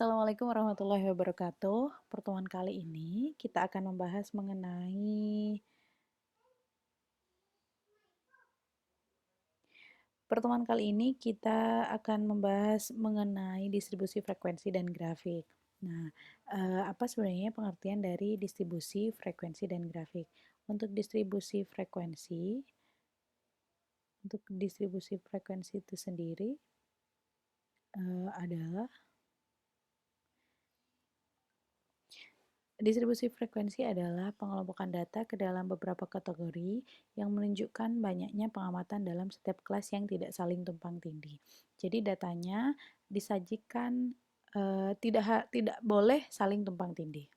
Assalamualaikum warahmatullahi wabarakatuh. Pertemuan kali ini kita akan membahas mengenai distribusi frekuensi dan grafik. Nah, apa sebenarnya pengertian dari distribusi frekuensi dan grafik? Untuk distribusi frekuensi itu sendiri adalah distribusi frekuensi adalah pengelompokan data ke dalam beberapa kategori yang menunjukkan banyaknya pengamatan dalam setiap kelas yang tidak saling tumpang tindih. Jadi datanya disajikan tidak boleh saling tumpang tindih.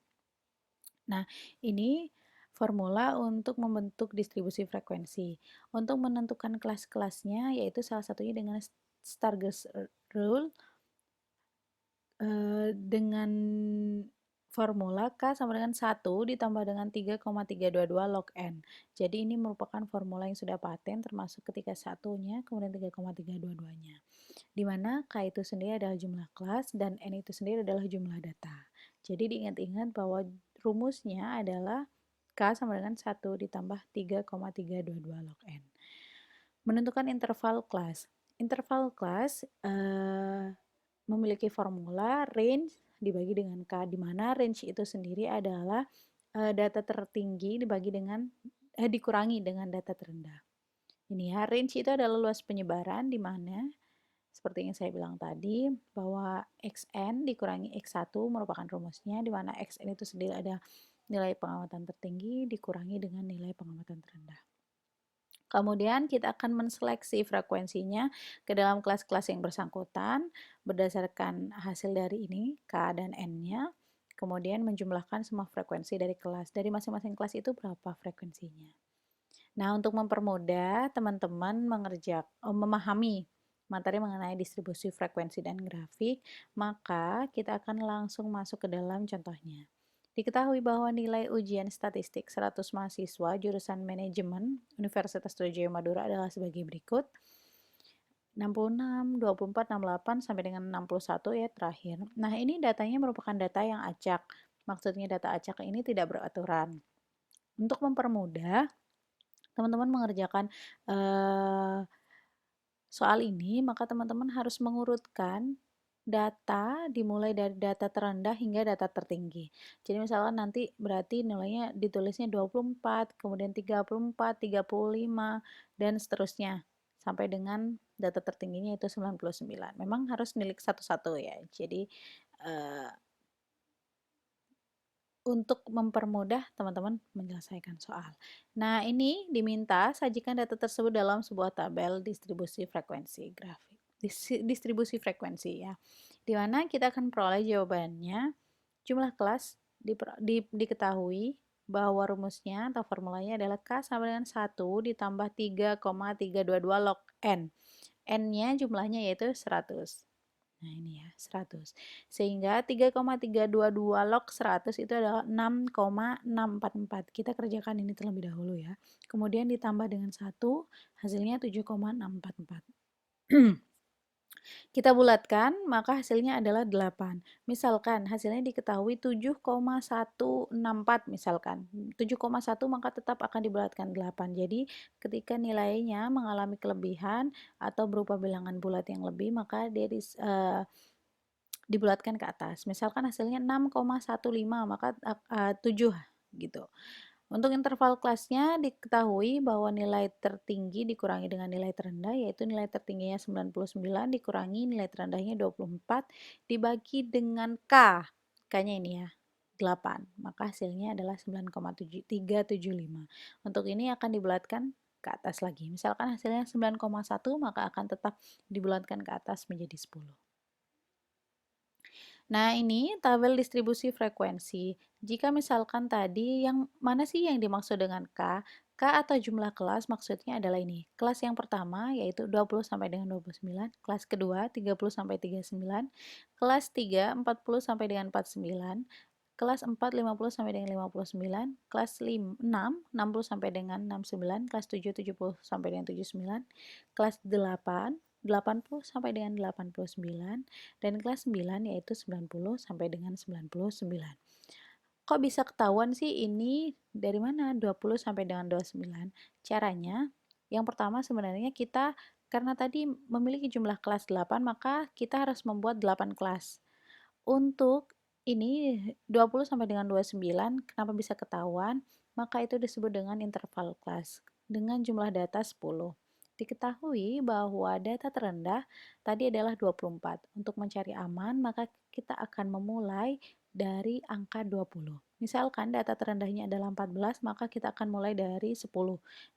Nah, ini formula untuk membentuk distribusi frekuensi. Untuk menentukan kelas-kelasnya yaitu salah satunya dengan Stargers rule dengan formula K sama dengan 1 ditambah dengan 3,322 log N. Jadi ini merupakan formula yang sudah paten termasuk ketika satunya kemudian 3,322-nya. Di mana K itu sendiri adalah jumlah kelas dan N itu sendiri adalah jumlah data. Jadi diingat-ingat bahwa rumusnya adalah K sama dengan 1 ditambah 3,322 log N. Menentukan interval kelas. Interval kelas memiliki formula range dibagi dengan K, di mana range itu sendiri adalah data tertinggi dikurangi dengan data terendah. Ini ya, range itu adalah luas penyebaran di mana seperti yang saya bilang tadi bahwa XN dikurangi X1 merupakan rumusnya, di mana XN itu sendiri ada nilai pengamatan tertinggi dikurangi dengan nilai pengamatan terendah. Kemudian kita akan menseleksi frekuensinya ke dalam kelas-kelas yang bersangkutan berdasarkan hasil dari ini, K dan N-nya. Kemudian menjumlahkan semua frekuensi dari kelas. Dari masing-masing kelas itu berapa frekuensinya. Nah, untuk mempermudah teman-teman memahami materi mengenai distribusi frekuensi dan grafik, maka kita akan langsung masuk ke dalam contohnya. Diketahui bahwa nilai ujian statistik 100 mahasiswa jurusan manajemen Universitas Brawijaya Madura adalah sebagai berikut. 66, 24, 68 sampai dengan 61 ya terakhir. Nah, ini datanya merupakan data yang acak. Maksudnya data acak ini tidak beraturan. Untuk mempermudah teman-teman mengerjakan soal ini, maka teman-teman harus mengurutkan data dimulai dari data terendah hingga data tertinggi. Jadi misalkan nanti berarti nilainya ditulisnya 24, kemudian 34, 35, dan seterusnya. Sampai dengan data tertingginya itu 99. Memang harus nilik satu-satu ya. Jadi untuk mempermudah teman-teman menyelesaikan soal. Nah, ini diminta sajikan data tersebut dalam sebuah tabel distribusi frekuensi grafik. Distribusi frekuensi ya. Di mana kita akan peroleh jawabannya. Jumlah kelas diketahui bahwa rumusnya atau formulanya adalah K sama dengan 1 ditambah 3,322 log N. N-nya jumlahnya yaitu 100. Nah, ini ya, 100. Sehingga 3,322 log 100 itu adalah 6,644. Kita kerjakan ini terlebih dahulu ya. Kemudian ditambah dengan 1, hasilnya 7,644. Kita bulatkan, maka hasilnya adalah 8. Misalkan hasilnya diketahui 7,164 misalkan. 7,1 maka tetap akan dibulatkan 8. Jadi ketika nilainya mengalami kelebihan atau berupa bilangan bulat yang lebih, maka dia dibulatkan ke atas. Misalkan hasilnya 6,15 maka 7 gitu. Untuk interval kelasnya diketahui bahwa nilai tertinggi dikurangi dengan nilai terendah, yaitu nilai tertingginya 99 dikurangi nilai terendahnya 24 dibagi dengan K. K-nya ini ya, 8. Maka hasilnya adalah 9,375. Untuk ini akan dibulatkan ke atas lagi. Misalkan hasilnya 9,1 maka akan tetap dibulatkan ke atas menjadi 10. Nah, ini tabel distribusi frekuensi. Jika misalkan tadi yang mana sih yang dimaksud dengan K? K atau jumlah kelas maksudnya adalah ini. Kelas yang pertama yaitu 20 sampai dengan 29, kelas kedua 30 sampai 39, kelas 3 40 sampai dengan 49, kelas 4 50 sampai dengan 59, kelas 6 60 sampai dengan 69, kelas 7 70 sampai dengan 79, kelas 8 80 sampai dengan 89, dan kelas 9 yaitu 90 sampai dengan 99. Kok bisa ketahuan sih ini dari mana 20 sampai dengan 29? Caranya, yang pertama sebenarnya kita karena tadi memiliki jumlah kelas 8, maka kita harus membuat 8 kelas. Untuk ini 20 sampai dengan 29, kenapa bisa ketahuan? Maka itu disebut dengan interval kelas dengan jumlah data 10. Diketahui bahwa data terendah tadi adalah 24. Untuk mencari aman, maka kita akan memulai dari angka 20. Misalkan data terendahnya adalah 14, maka kita akan mulai dari 10.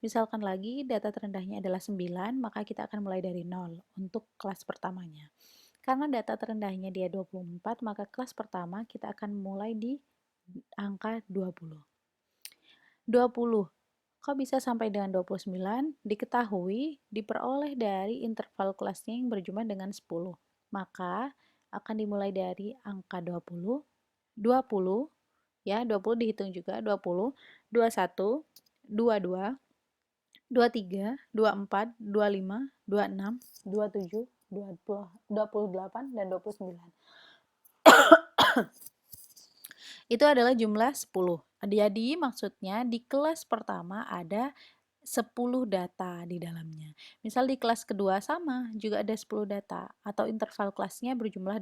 Misalkan lagi data terendahnya adalah 9, maka kita akan mulai dari 0 untuk kelas pertamanya. Karena data terendahnya dia 24, maka kelas pertama kita akan mulai di angka 20. 20. Kok bisa sampai dengan 29? Diketahui diperoleh dari interval kelasnya yang berjumlah dengan 10. Maka akan dimulai dari angka 20, 20, ya 20 dihitung juga, 20, 21, 22, 23, 24, 25, 26, 27, 20, 28, dan 29. Itu adalah jumlah 10. Jadi maksudnya di kelas pertama ada 10 data di dalamnya. Misal di kelas kedua sama, juga ada 10 data atau interval kelasnya berjumlah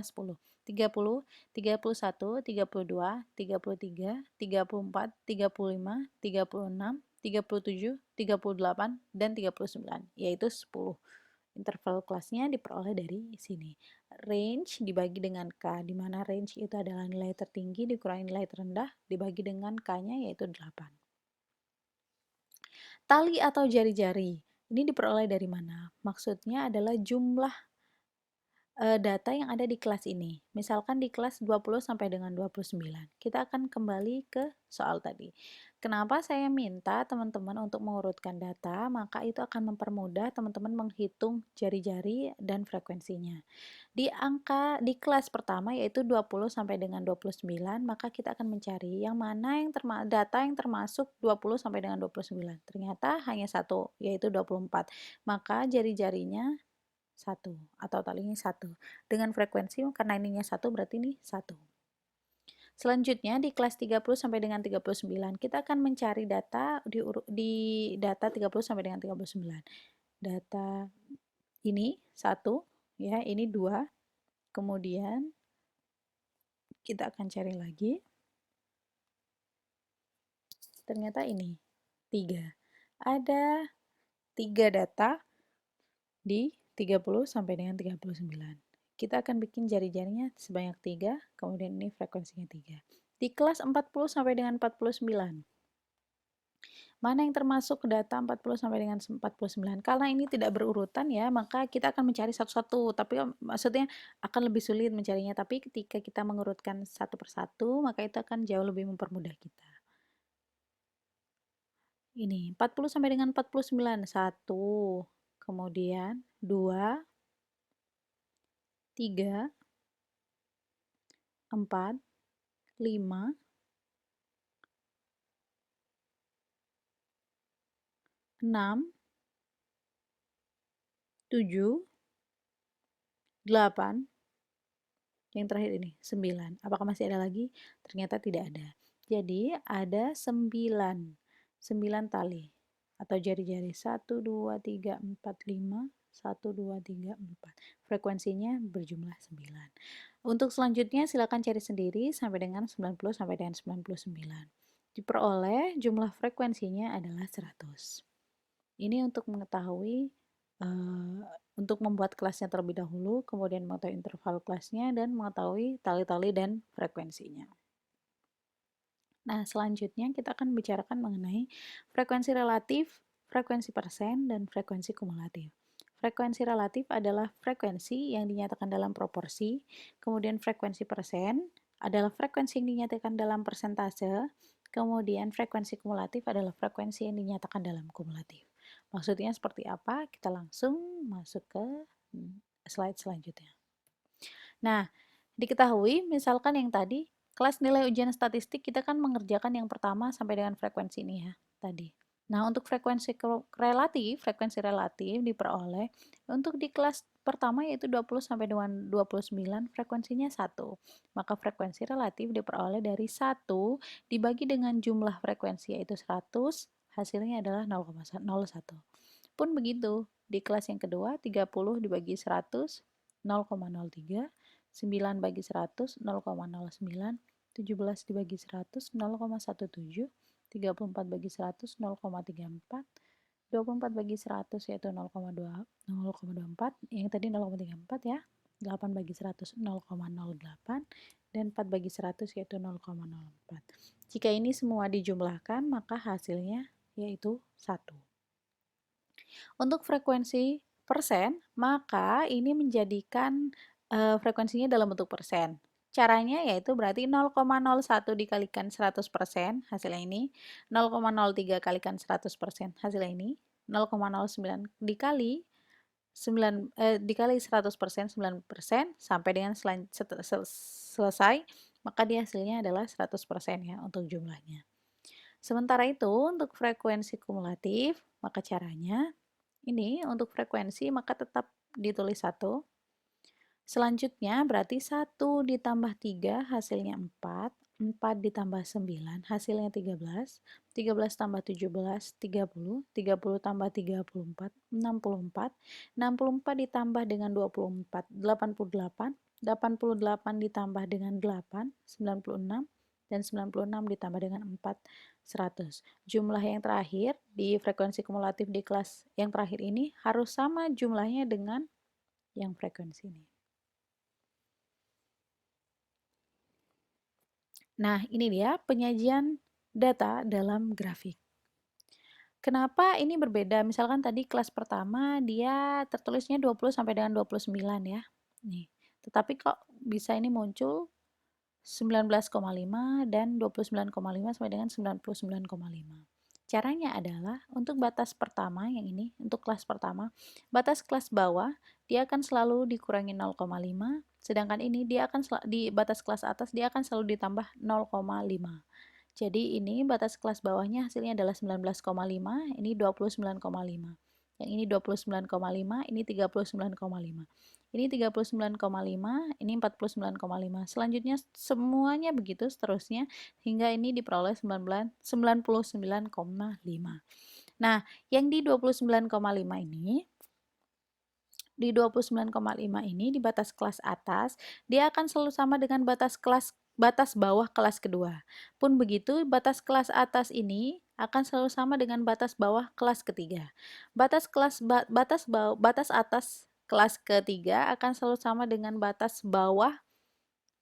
10. 30, 31, 32, 33, 34, 35, 36, 37, 38, dan 39, yaitu 10. Interval kelasnya diperoleh dari sini. Range dibagi dengan K, di mana range itu adalah nilai tertinggi dikurangi nilai terendah, dibagi dengan K-nya yaitu 8. Tali atau jari-jari, ini diperoleh dari mana? Maksudnya adalah jumlah data yang ada di kelas ini. Misalkan di kelas 20 sampai dengan 29. Kita akan kembali ke soal tadi. Kenapa saya minta teman-teman untuk mengurutkan data? Maka itu akan mempermudah teman-teman menghitung jari-jari dan frekuensinya. Di kelas pertama yaitu 20 sampai dengan 29, maka kita akan mencari yang mana data yang termasuk 20 sampai dengan 29. Ternyata hanya satu, yaitu 24. Maka jari-jarinya satu atau talinya satu. Dengan frekuensi karena ininya satu berarti ini satu. Selanjutnya di kelas 30 sampai dengan 39 kita akan mencari data di data 30 sampai dengan 39. Data ini satu, ya, ini dua. Kemudian kita akan cari lagi. Ternyata ini tiga. Ada 3 data di 30 sampai dengan 39. Kita akan bikin jari-jarinya sebanyak 3, kemudian ini frekuensinya 3. Di kelas 40 sampai dengan 49. Mana yang termasuk data 40 sampai dengan 49? Karena ini tidak berurutan ya, maka kita akan mencari satu-satu. Tapi maksudnya akan lebih sulit mencarinya. Tapi ketika kita mengurutkan satu persatu, maka itu akan jauh lebih mempermudah kita. Ini 40 sampai dengan 49. 1, kemudian 2, 3, 4, 5, 6, 7, 8, yang terakhir ini 9. Apakah masih ada lagi? Ternyata tidak ada. Jadi ada 9 tali atau jari-jari. 1, 2, 3, 4, 5, 1, 2, 3, 4. Frekuensinya berjumlah 9. Untuk selanjutnya silakan cari sendiri sampai dengan 90 sampai dengan 99. Diperoleh jumlah frekuensinya adalah 100. Ini untuk mengetahui untuk membuat kelasnya terlebih dahulu, kemudian mengetahui interval kelasnya, dan mengetahui tali-tali dan frekuensinya. Nah, selanjutnya kita akan bicarakan mengenai frekuensi relatif, frekuensi persen, dan frekuensi kumulatif. Frekuensi relatif adalah frekuensi yang dinyatakan dalam proporsi, kemudian frekuensi persen adalah frekuensi yang dinyatakan dalam persentase, kemudian frekuensi kumulatif adalah frekuensi yang dinyatakan dalam kumulatif. Maksudnya seperti apa? Kita langsung masuk ke slide selanjutnya. Nah, diketahui misalkan yang tadi kelas nilai ujian statistik kita kan mengerjakan yang pertama sampai dengan frekuensi ini ya tadi. Nah, untuk frekuensi relatif diperoleh untuk di kelas pertama yaitu 20 sampai dengan 29 frekuensinya 1. Maka frekuensi relatif diperoleh dari 1 dibagi dengan jumlah frekuensi yaitu 100, hasilnya adalah 0,01. Pun begitu, di kelas yang kedua 30 dibagi 100 0,03, 9 bagi 100 0,09, 17 dibagi 100 0,17, 34 bagi 100 0,34, 24 bagi 100 yaitu 0,24, yang tadi 0,34 ya, 8 bagi 100 0,08, dan 4 bagi 100 yaitu 0,04. Jika ini semua dijumlahkan maka hasilnya yaitu 1. Untuk frekuensi persen, maka ini menjadikan frekuensinya dalam bentuk persen. Caranya yaitu berarti 0,01 dikalikan 100% hasilnya ini, 0,03 kalikan 100% hasilnya ini, 0,09 dikali 100% 9% sampai dengan selesai, maka dia hasilnya adalah 100% ya untuk jumlahnya. Sementara itu untuk frekuensi kumulatif, maka caranya ini untuk frekuensi maka tetap ditulis 1. Selanjutnya berarti 1 ditambah 3 hasilnya 4, 4 ditambah 9 hasilnya 13, 13 tambah 17 30, 30 tambah 34 64, 64 ditambah dengan 24 88, 88 ditambah dengan 8 96, dan 96 ditambah dengan 4 100. Jumlah yang terakhir di frekuensi kumulatif di kelas yang terakhir ini harus sama jumlahnya dengan yang frekuensi ini. Nah, ini dia penyajian data dalam grafik. Kenapa ini berbeda? Misalkan tadi kelas pertama dia tertulisnya 20 sampai dengan 29 ya. Nih. Tetapi kok bisa ini muncul 19,5 dan 29,5 sampai dengan 99,5. Caranya adalah untuk batas pertama yang ini, untuk kelas pertama, batas kelas bawah dia akan selalu dikurangi 0,5, sedangkan ini dia akan di batas kelas atas dia akan selalu ditambah 0,5. Jadi ini batas kelas bawahnya hasilnya adalah 19,5, ini 29,5. Yang ini 29,5, ini 39,5. Ini 39,5, ini 49,5. Selanjutnya semuanya begitu seterusnya hingga ini diperoleh 99,5. Nah, yang di 29,5 ini di 29,5 ini di batas kelas atas, dia akan selalu sama dengan batas bawah kelas kedua. Pun begitu, batas kelas atas ini akan selalu sama dengan batas bawah kelas ketiga. Batas atas kelas ketiga akan selalu sama dengan batas bawah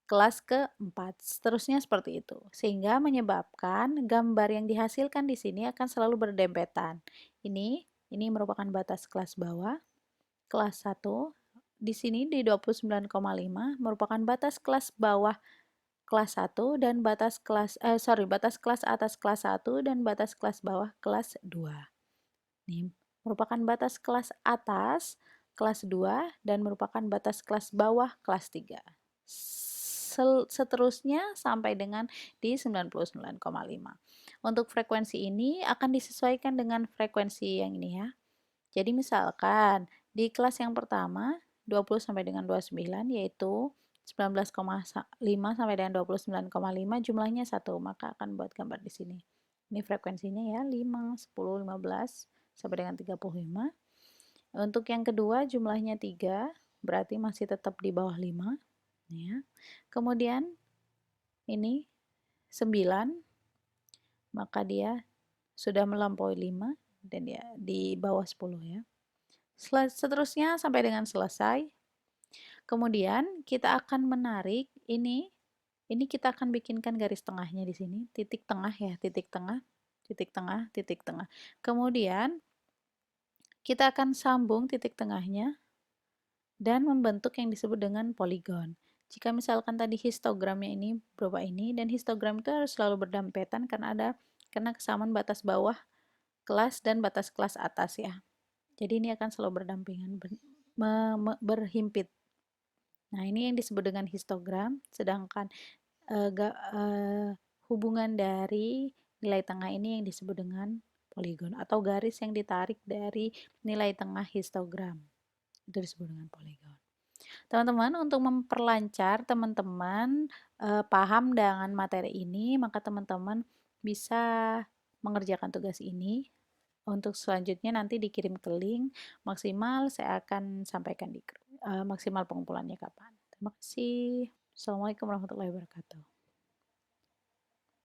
kelas keempat. Seterusnya seperti itu. Sehingga menyebabkan gambar yang dihasilkan di sini akan selalu berdempetan. Ini merupakan batas kelas bawah kelas 1. Di sini di 29,5 merupakan batas kelas bawah kelas 1 dan batas kelas atas kelas 1 dan batas kelas bawah kelas 2. Ini merupakan batas kelas atas kelas 2 dan merupakan batas kelas bawah kelas 3. Seterusnya sampai dengan di 99,5. Untuk frekuensi ini akan disesuaikan dengan frekuensi yang ini ya. Jadi misalkan di kelas yang pertama 20 sampai dengan 29 yaitu 19,5 sampai dengan 29,5 jumlahnya 1, maka akan buat gambar di sini. Ini frekuensinya ya 5, 10, 15 sampai dengan 35. Untuk yang kedua jumlahnya 3, berarti masih tetap di bawah 5 ya. Kemudian ini 9, maka dia sudah melampaui 5 dan dia di bawah 10 ya. Seterusnya sampai dengan selesai. Kemudian kita akan menarik ini kita akan bikinkan garis tengahnya di sini, titik tengah ya, titik tengah, titik tengah, titik tengah. Kemudian kita akan sambung titik tengahnya dan membentuk yang disebut dengan poligon. Jika misalkan tadi histogramnya ini berupa ini, dan histogram itu harus selalu berdempetan karena kesamaan batas bawah kelas dan batas kelas atas ya. Jadi ini akan selalu berdampingan, berhimpit. Nah, ini yang disebut dengan histogram, sedangkan hubungan dari nilai tengah ini yang disebut dengan poligon, atau garis yang ditarik dari nilai tengah histogram. Itu disebut dengan poligon. Teman-teman, untuk memperlancar teman-teman paham dengan materi ini, maka teman-teman bisa mengerjakan tugas ini. Untuk selanjutnya nanti dikirim ke link maksimal, saya akan sampaikan di maksimal pengumpulannya kapan. Terima kasih. Assalamualaikum warahmatullahi wabarakatuh.